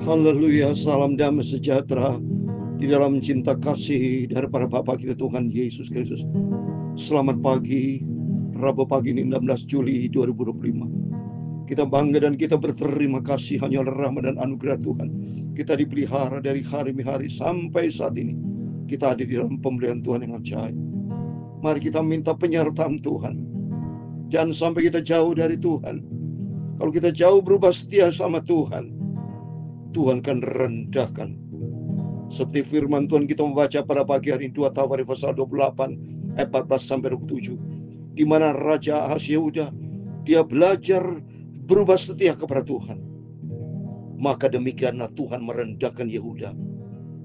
Haleluya, salam damai sejahtera di dalam cinta kasih daripada Bapa kita Tuhan Yesus Kristus. Selamat pagi, Rabu pagi ini 16 Juli 2025. Kita bangga dan kita berterima kasih hanya oleh rahmat dan anugerah Tuhan. Kita dipelihara dari hari ke hari sampai saat ini. Kita ada di dalam pemberian Tuhan yang ajaib. Mari kita minta penyertaan Tuhan. Jangan sampai kita jauh dari Tuhan. Kalau kita jauh berubah setia sama Tuhan, Tuhan akan rendahkan. Seperti firman Tuhan kita membaca pada pagi hari 2 Tawarikh pasal 28 ayat 14 sampai 27, di mana Raja Ahaz Yehuda dia belajar berubah setia kepada Tuhan. Maka demikianlah Tuhan merendahkan Yehuda.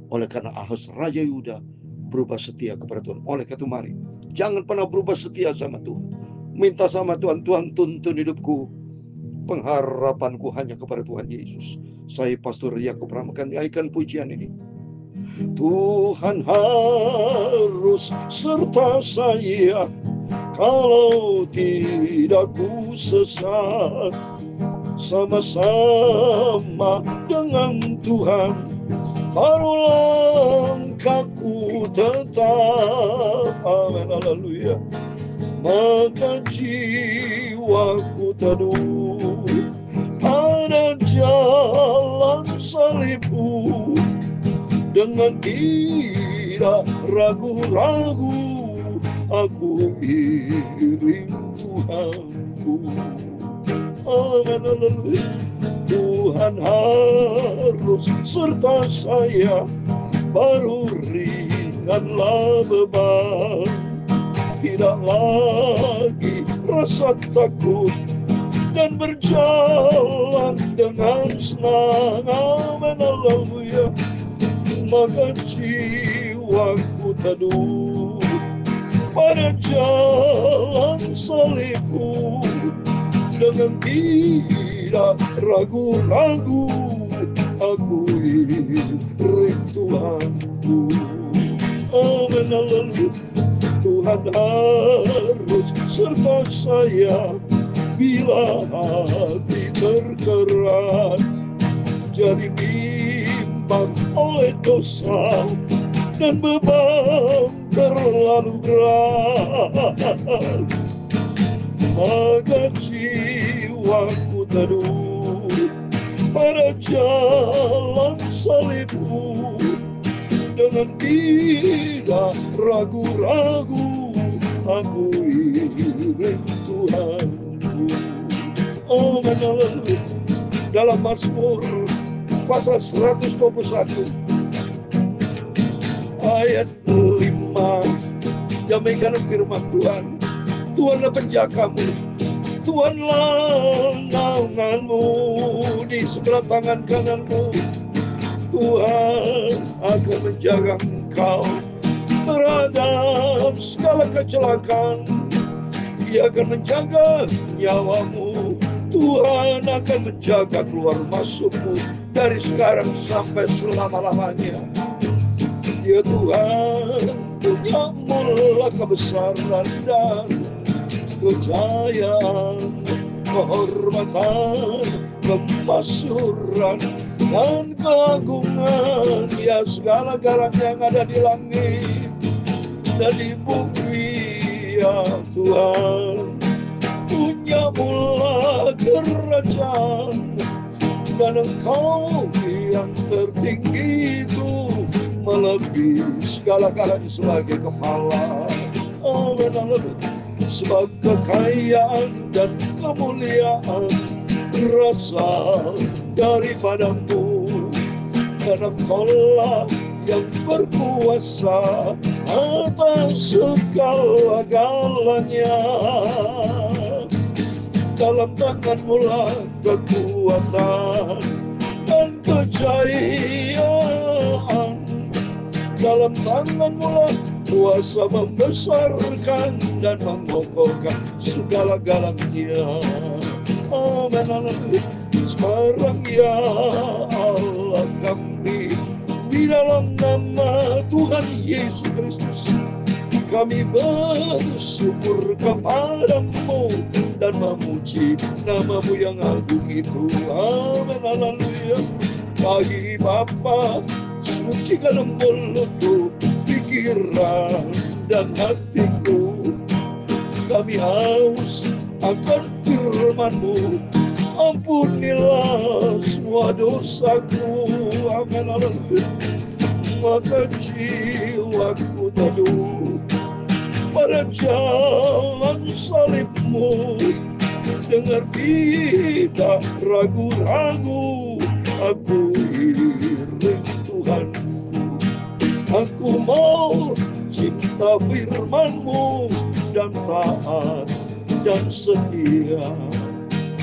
Oleh karena Ahaz Raja Yehuda berubah setia kepada Tuhan. Oleh karena itu mari, jangan pernah berubah setia sama Tuhan. Minta sama Tuhan, Tuhan tuntun hidupku. Pengharapanku hanya kepada Tuhan Yesus. Saya Pastor Yakub Ramakan menyanyikan pujian ini. Tuhan harus serta saya, kalau tidak ku sesat. Sama-sama dengan Tuhan, baru langkahku tetap. Amin, haleluya. Maka jiwaku teduh pada jalan salibmu, dengan tidak ragu-ragu aku iring Tuhanku. Amin, haleluya. Tuhan harus serta saya, baru ringanlah beban. Tidak lagi rasa takut dan berjalan dengan senang. Amin, haleluya. Maka jiwaku teduh pada jalan salibmu, dengan tidak ragu-ragu aku iring Tuhanku. Amin, haleluya. Tuhan harus serta saya bila hati terkerat, jadi bimbang oleh dosa dan beban terlalu berat. Maka jiwaku teduh pada jalan salibmu, dengan tidak ragu-ragu aku iring Tuhanku. Amin, haleluya. Dalam Mazmur pasal 121 ayat 5, demikian firman Tuhan. Tuhanlah penjagamu, Tuhanlah naunganmu, di sebelah tangan kananmu. Tuhan akan menjaga engkau terhadap segala kecelakaan. Dia akan menjaga nyawamu. Tuhan akan menjaga keluar masukmu dari sekarang sampai selama-lamanya. Ya Tuhan, punya mula kebesaran dan kejayaan, kehormatan, kemasyhuran, dan keagungan. Ya segala-galanya yang ada di langit dan di bumi, ya Tuhan, punya mula kerajaan, dan Engkau yang tertinggi itu melebihi segala-galanya sebagai kepala. Amin, haleluya. Sebab kekayaan dan kemuliaan berasal daripadamu, karena Engkaulah yang berkuasa atas segala-galanya. Dalam tanganmu lah kekuatan dan kejayaan, dalam tanganmu lah kuasa membesarkan dan mengokohkan segala-galanya. Amin, haleluya. Sekarang ya Allah kami, di dalam nama Tuhan Yesus Kristus, kami bersyukur kepadamu dan memuji namamu yang agung itu. Amin, haleluya. pagi Bapa, sucikan mulutku, pikiran dan hatiku. Kami haus akan firman-Mu, ampunilah semua dosaku. Amin. Haleluya. Maka jiwaku teduh pada jalan salib-Mu, dengar tidak ragu-ragu, aku iring Tuhanku. Aku mau cinta firman-Mu dan taat dan setia.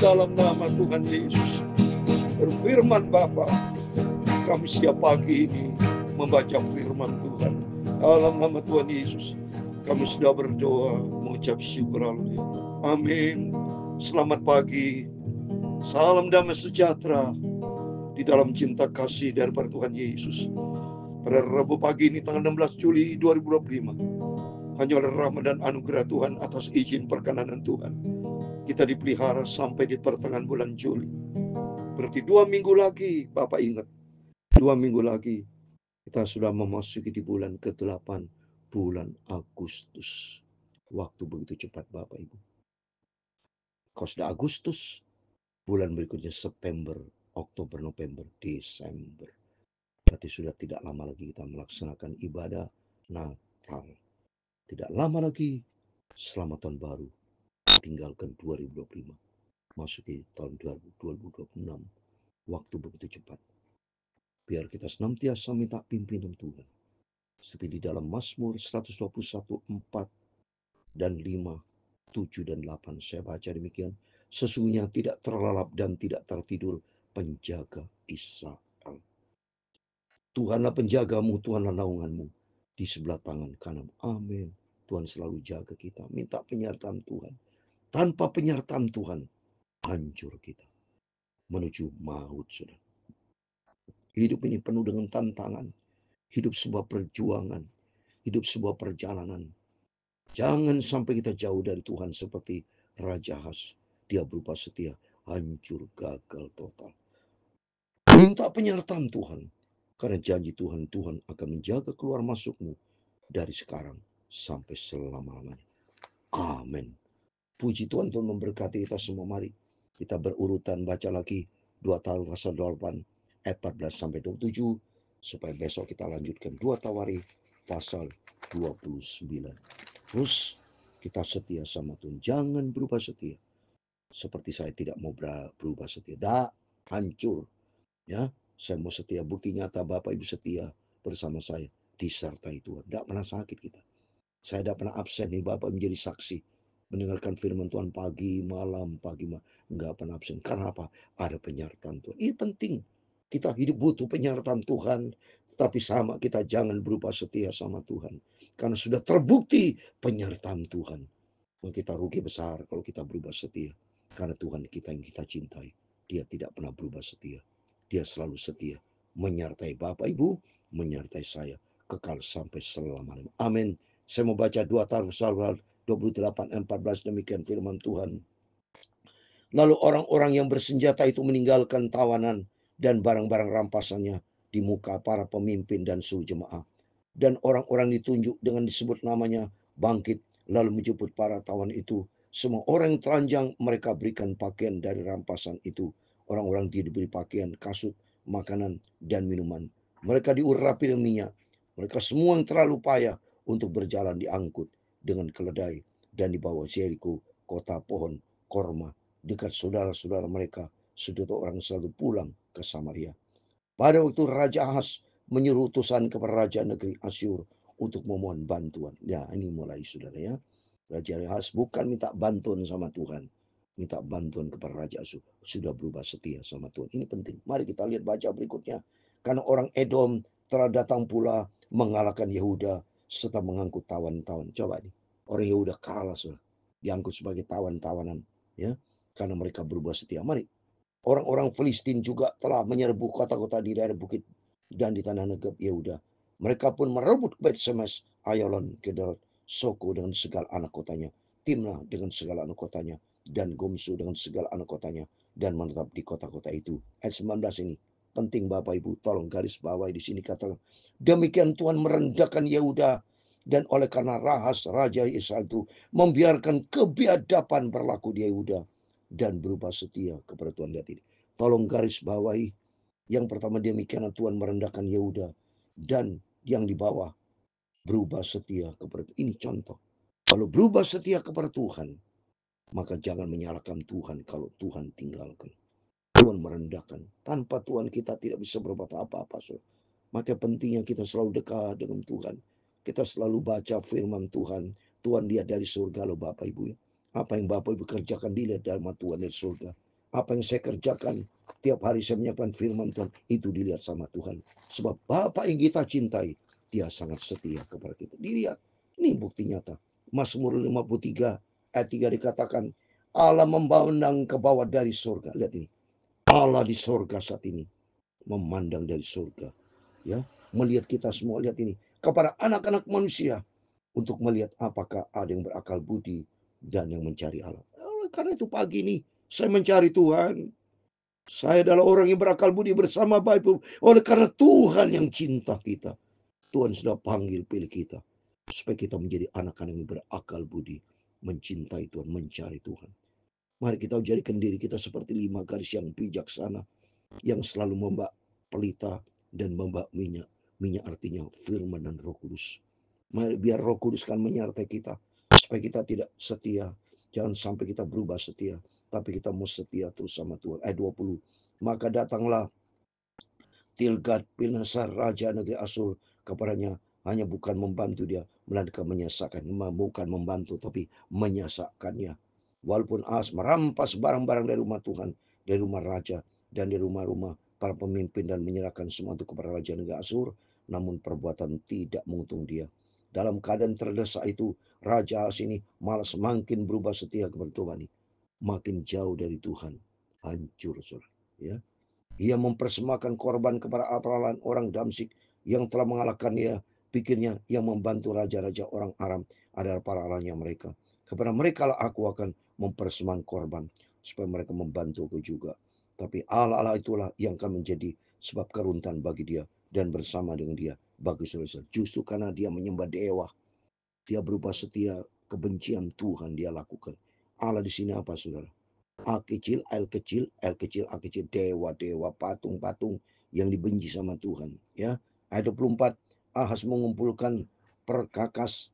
Dalam nama Tuhan Yesus, berfirman Bapa, kami siap pagi ini membaca firman Tuhan. Dalam nama Tuhan Yesus, kami sudah berdoa, mengucap syukur. Haleluya. Amin. Selamat pagi. Salam damai sejahtera di dalam cinta kasih daripada Tuhan Yesus. Pada Rabu pagi ini tanggal 16 Juli 2025, hanya oleh rahmat dan anugerah Tuhan atas izin perkenanan Tuhan, kita dipelihara sampai di pertengahan bulan Juli. Berarti 2 minggu lagi, Bapak ingat, 2 minggu lagi kita sudah memasuki di bulan ke-8, bulan Agustus. Waktu begitu cepat Bapak Ibu. Kalau sudah Agustus, bulan berikutnya September, Oktober, November, Desember. Berarti sudah tidak lama lagi kita melaksanakan ibadah Natal. Tidak lama lagi selamat tahun baru, tinggalkan 2025, masuki tahun 2026. Waktu begitu cepat. Biar kita senantiasa minta pimpinan Tuhan. Seperti di dalam Mazmur 121, 4 dan 5, 7 dan 8. Saya baca demikian. Sesungguhnya tidak terlelap dan tidak tertidur penjaga Israel. Tuhanlah penjagamu, Tuhanlah naunganmu di sebelah tangan kanan. Amin. Tuhan selalu jaga kita. Minta penyertaan Tuhan. Tanpa penyertaan Tuhan, hancur kita menuju maut, saudara. Hidup ini penuh dengan tantangan. Hidup sebuah perjuangan. Hidup sebuah perjalanan. Jangan sampai kita jauh dari Tuhan seperti Raja Ahaz. Dia berupa setia, hancur, gagal total. Minta penyertaan Tuhan. Karena janji Tuhan, Tuhan akan menjaga keluar masukmu dari sekarang sampai selama-lamanya. Amin. Puji Tuhan, Tuhan memberkati kita semua. Mari kita berurutan baca lagi 2 Tawarikh pasal 8 ayat 14 sampai 27 supaya besok kita lanjutkan 2 Tawarikh pasal 29. Terus kita setia sama Tuhan. Jangan berubah setia. Seperti saya tidak mau berubah setia. Hancur. Ya, saya mau setia. Bukti nyata Bapak Ibu setia bersama saya. Disertai Tuhan. Tidak pernah sakit kita. Saya tidak pernah absen nih Bapak menjadi saksi. Mendengarkan firman Tuhan pagi, malam, enggak pernah absen. Karena apa? Ada penyertaan Tuhan. Ini penting. Kita hidup butuh penyertaan Tuhan. Tetapi sama kita jangan berubah setia sama Tuhan. Karena sudah terbukti penyertaan Tuhan. Kita rugi besar kalau kita berubah setia. Karena Tuhan kita yang kita cintai. Dia tidak pernah berubah setia. Dia selalu setia. Menyertai Bapak Ibu, menyertai saya. Kekal sampai selama-lamanya. Amin. Saya mau baca 2 Tawarikh pasal 28-14 demikian firman Tuhan. Lalu orang-orang yang bersenjata itu meninggalkan tawanan dan barang-barang rampasannya di muka para pemimpin dan seluruh jemaah. Dan orang-orang ditunjuk dengan disebut namanya bangkit lalu menjemput para tawanan itu. Semua orang yang telanjang mereka berikan pakaian dari rampasan itu. Orang-orang diberi pakaian, kasut, makanan, dan minuman. Mereka diurapi dengan minyak. Mereka semua yang terlalu payah untuk berjalan diangkut dengan keledai dan dibawa Yeriko, kota pohon korma, dekat saudara-saudara mereka. Sejuta orang selalu pulang ke Samaria. Pada waktu Raja Ahaz menyuruh utusan kepada raja negeri Asyur untuk memohon bantuan. Ya, ini mulai saudara ya. Raja Ahaz bukan minta bantuan sama Tuhan. Minta bantuan kepada Raja Asyur. Sudah berubah setia sama Tuhan. Ini penting. Mari kita lihat baca berikutnya. Karena orang Edom telah datang pula mengalahkan Yehuda serta mengangkut tawan-tawan. Coba nih. Orang Yehuda kalah saudara. Diangkut sebagai tawan-tawanan. Ya, karena mereka berubah setia. Mari. Orang-orang Filistin juga telah menyerbu kota-kota di daerah bukit dan di tanah Negeb Yehuda. Mereka pun merebut Bet-Semes, Ayalon, Gederot, Soko dengan segala anak kotanya, Timnah dengan segala anak kotanya, dan Gomsu dengan segala anak kotanya, dan menetap di kota-kota itu. Ayat 19 ini penting Bapak Ibu, tolong garis bawahi di sini kata, demikian Tuhan merendahkan Yehuda dan oleh karena Raja Israel itu membiarkan kebiadaban berlaku di Yehuda dan berubah setia kepada Tuhan. Lihat ini. Tolong garis bawahi. Yang pertama demikian Tuhan merendahkan Yehuda dan yang di bawah berubah setia kepada Tuhan. Ini contoh. Kalau berubah setia kepada Tuhan, maka jangan menyalahkan Tuhan kalau Tuhan tinggalkan. Tuhan merendahkan. Tanpa Tuhan kita tidak bisa berbuat apa-apa. Maka pentingnya kita selalu dekat dengan Tuhan. Kita selalu baca firman Tuhan. Tuhan lihat dari surga loh Bapak Ibu. Apa yang Bapak Ibu kerjakan dilihat dari Tuhan dari surga. Apa yang saya kerjakan tiap hari saya menyiapkan firman Tuhan. Itu dilihat sama Tuhan. Sebab Bapak yang kita cintai, Dia sangat setia kepada kita. Dilihat. Ini bukti nyata. Mazmur 53 ayat 3 dikatakan, Allah memandang ke bawah dari surga. Lihat ini. Allah di surga saat ini. Memandang dari surga. Ya, melihat kita semua, lihat ini. Kepada anak-anak manusia. Untuk melihat apakah ada yang berakal budi dan yang mencari Allah. Karena itu pagi ini saya mencari Tuhan. Saya adalah orang yang berakal budi bersama Bapak. Oleh karena Tuhan yang cinta kita. Tuhan sudah panggil pilih kita. Supaya kita menjadi anak-anak yang berakal budi. Mencintai Tuhan, mencari Tuhan. Mari kita jadikan diri kita seperti 5 garis yang bijaksana. Yang selalu membak pelita dan membak minyak. Minyak artinya firman dan Roh Kudus. Mari biar Roh Kudus kan menyertai kita. Supaya kita tidak setia. Jangan sampai kita berubah setia. Tapi kita mau setia terus sama Tuhan. Ayat 20. Maka datanglah Tilgat-Pilneser Raja negeri Asur kepadanya. Hanya bukan membantu dia, melainkan menyesakan. Bukan membantu, tapi menyesakannya. Walaupun Ahaz merampas barang-barang dari rumah Tuhan, dari rumah raja, dan dari rumah-rumah para pemimpin dan menyerahkan semua itu kepada Raja negeri Asur, namun perbuatan tidak menguntung dia. Dalam keadaan terdesak itu, Raja Ahaz ini malah semakin berubah setia kepada Tuhan. Makin jauh dari Tuhan. Hancur, saudara. Ya. Ia mempersembahkan korban kepada apalan orang Damsik yang telah mengalahkan dia. Pikirnya ia membantu raja-raja orang Aram adalah para allahnya mereka. Kepada mereka lah aku akan mempersembahkan korban supaya mereka membantuku juga. Tapi Allah itulah yang akan menjadi sebab keruntuhan bagi dia dan bersama dengan dia bagi saudara. Justru karena dia menyembah dewa, dia berubah setia, kebencian Tuhan dia lakukan. Allah di sini apa saudara? A kecil, L kecil, L kecil, A kecil, dewa-dewa, patung-patung yang dibenci sama Tuhan. Ya, ayat 24, Ahaz mengumpulkan perkakas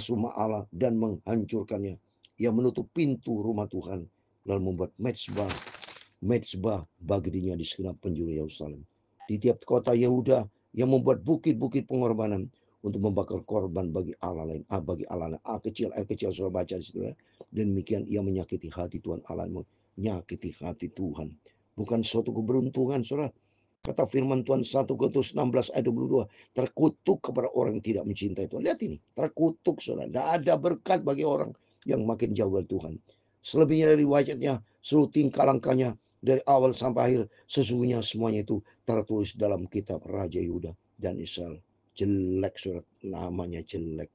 rumah Allah dan menghancurkannya. Ia menutup pintu rumah Tuhan lalu membuat mezbah bagi dirinya di segenap penjuru Yerusalem. Di tiap kota Yehuda yang membuat bukit-bukit pengorbanan untuk membakar korban bagi Allah lain. Bagi Allah lain. A kecil, L kecil, sudah baca di situ ya. Dan demikian ia menyakiti hati Tuhan Allahmu. Menyakiti hati Tuhan. Bukan suatu keberuntungan, saudara. Kata firman Tuhan 1 Korintus 16 ayat 22. Terkutuk kepada orang yang tidak mencintai Tuhan. Lihat ini. Terkutuk, saudara. Tidak ada berkat bagi orang yang makin jauh dari Tuhan. Selebihnya dari wajahnya, seluruh tingkah langkahnya, dari awal sampai akhir, sesungguhnya semuanya itu tertulis dalam kitab Raja Yehuda dan Israel. Jelek, surat namanya jelek.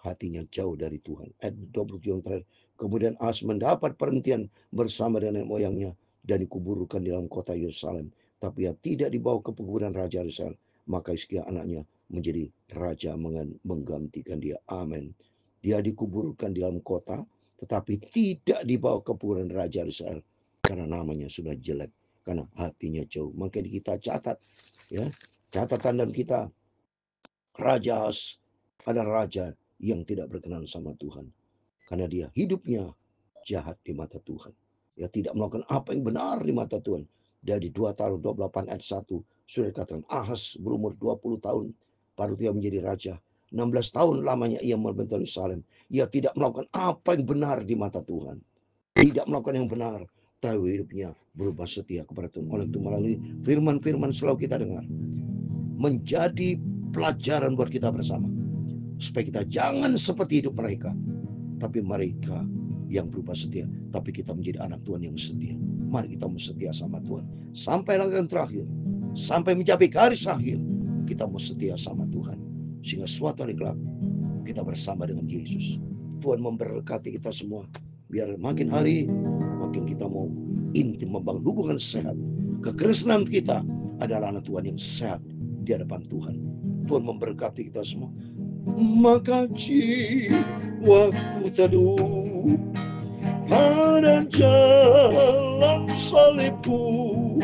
Hatinya jauh dari Tuhan. Ayat 27 yang terakhir. Kemudian Ahaz mendapat perhentian bersama dengan moyangnya dan dikuburkan di dalam kota Yerusalem. Tapi ia tidak dibawa ke pekuburan Raja Israel. Maka Hizkia anaknya menjadi raja menggantikan dia. Amin. Dia dikuburkan di dalam kota, tetapi tidak dibawa ke pekuburan Raja Israel. Karena namanya sudah jelek. Karena hatinya jauh. Maka kita catat. Ya, catatan dan kita. Raja Ahaz adalah raja yang tidak berkenan sama Tuhan. Karena dia hidupnya jahat di mata Tuhan. Dia tidak melakukan apa yang benar di mata Tuhan. Dari 2 tahun 28 ayat 1 sudah dikatakan Ahaz berumur 20 tahun baru dia menjadi raja. 16 tahun lamanya ia membentuk Yerusalem. Ia tidak melakukan apa yang benar di mata Tuhan. Tidak melakukan yang benar. Tapi hidupnya berubah setia kepada Tuhan. Oleh itu melalui firman-firman selalu kita dengar. Menjadi pelajaran buat kita bersama. Supaya kita jangan seperti hidup mereka. Tapi mereka yang berubah setia. Tapi kita menjadi anak Tuhan yang setia. Mari kita mau setia sama Tuhan. Sampai langkah terakhir. Sampai mencapai garis akhir. Kita mau setia sama Tuhan. Sehingga suatu hari kelak kita bersama dengan Yesus. Tuhan memberkati kita semua. Biar makin hari makin kita mau intim membangun hubungan sehat Kekristenan kita adalah anak Tuhan yang sehat di hadapan Tuhan. Tuhan memberkati kita semua. Maka jiwaku teduh pada jalan salibku,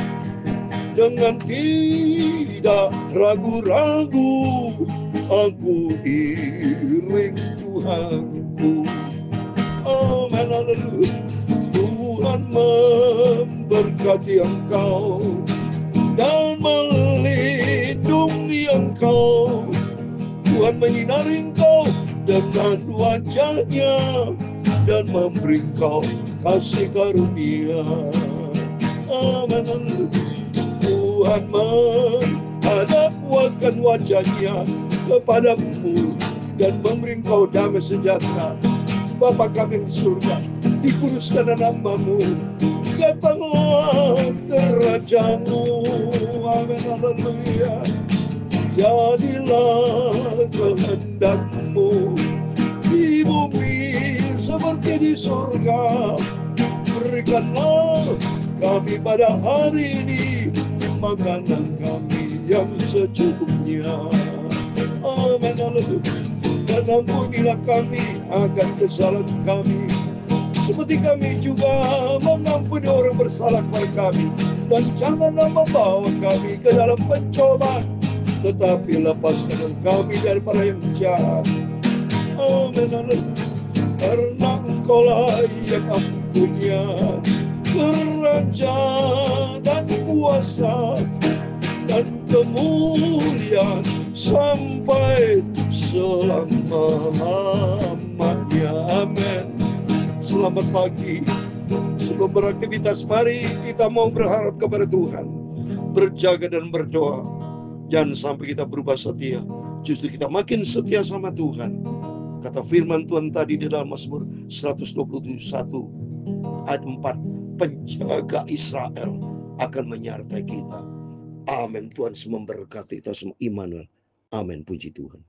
dengan tidak ragu-ragu aku iring Tuhanku. Amin, haleluya. Tuhan memberkati engkau dan melindungi engkau. Tuhan menyinari engkau dengan wajah-Nya dan memberi engkau kasih karunia. Amin. Tuhan menghadapkan wajah-Nya kepadamu dan memberi engkau damai sejahtera. Bapa kami di surga, dikuduskan nama-Mu, datanglah kerajaan-Mu. Amin, haleluya. Jadilah kehendak-Mu di bumi seperti di surga. Berikanlah kami pada hari ini makanan kami yang secukupnya. Amin, haleluya. Dan ampunilah kami akan kesalahan kami, seperti kami juga mengampuni orang bersalah kepada kami. Dan janganlah membawa kami ke dalam pencobaan, tetapi lepaskan kami daripada yang jahat. Amin. Karena Engkaulah yang punya kerajaan dan kuasa dan kemuliaan sampai selama-lamanya. Amin. Selamat pagi. Sebelum beraktivitas, mari kita mau berharap kepada Tuhan, berjaga dan berdoa. Jangan sampai kita berubah setia, justru kita makin setia sama Tuhan. Kata firman Tuhan tadi di dalam Mazmur 121 ayat 4, penjaga Israel akan menyertai kita. Amin. Tuhan memberkati kita semua. Immanuel. Amin. Puji Tuhan.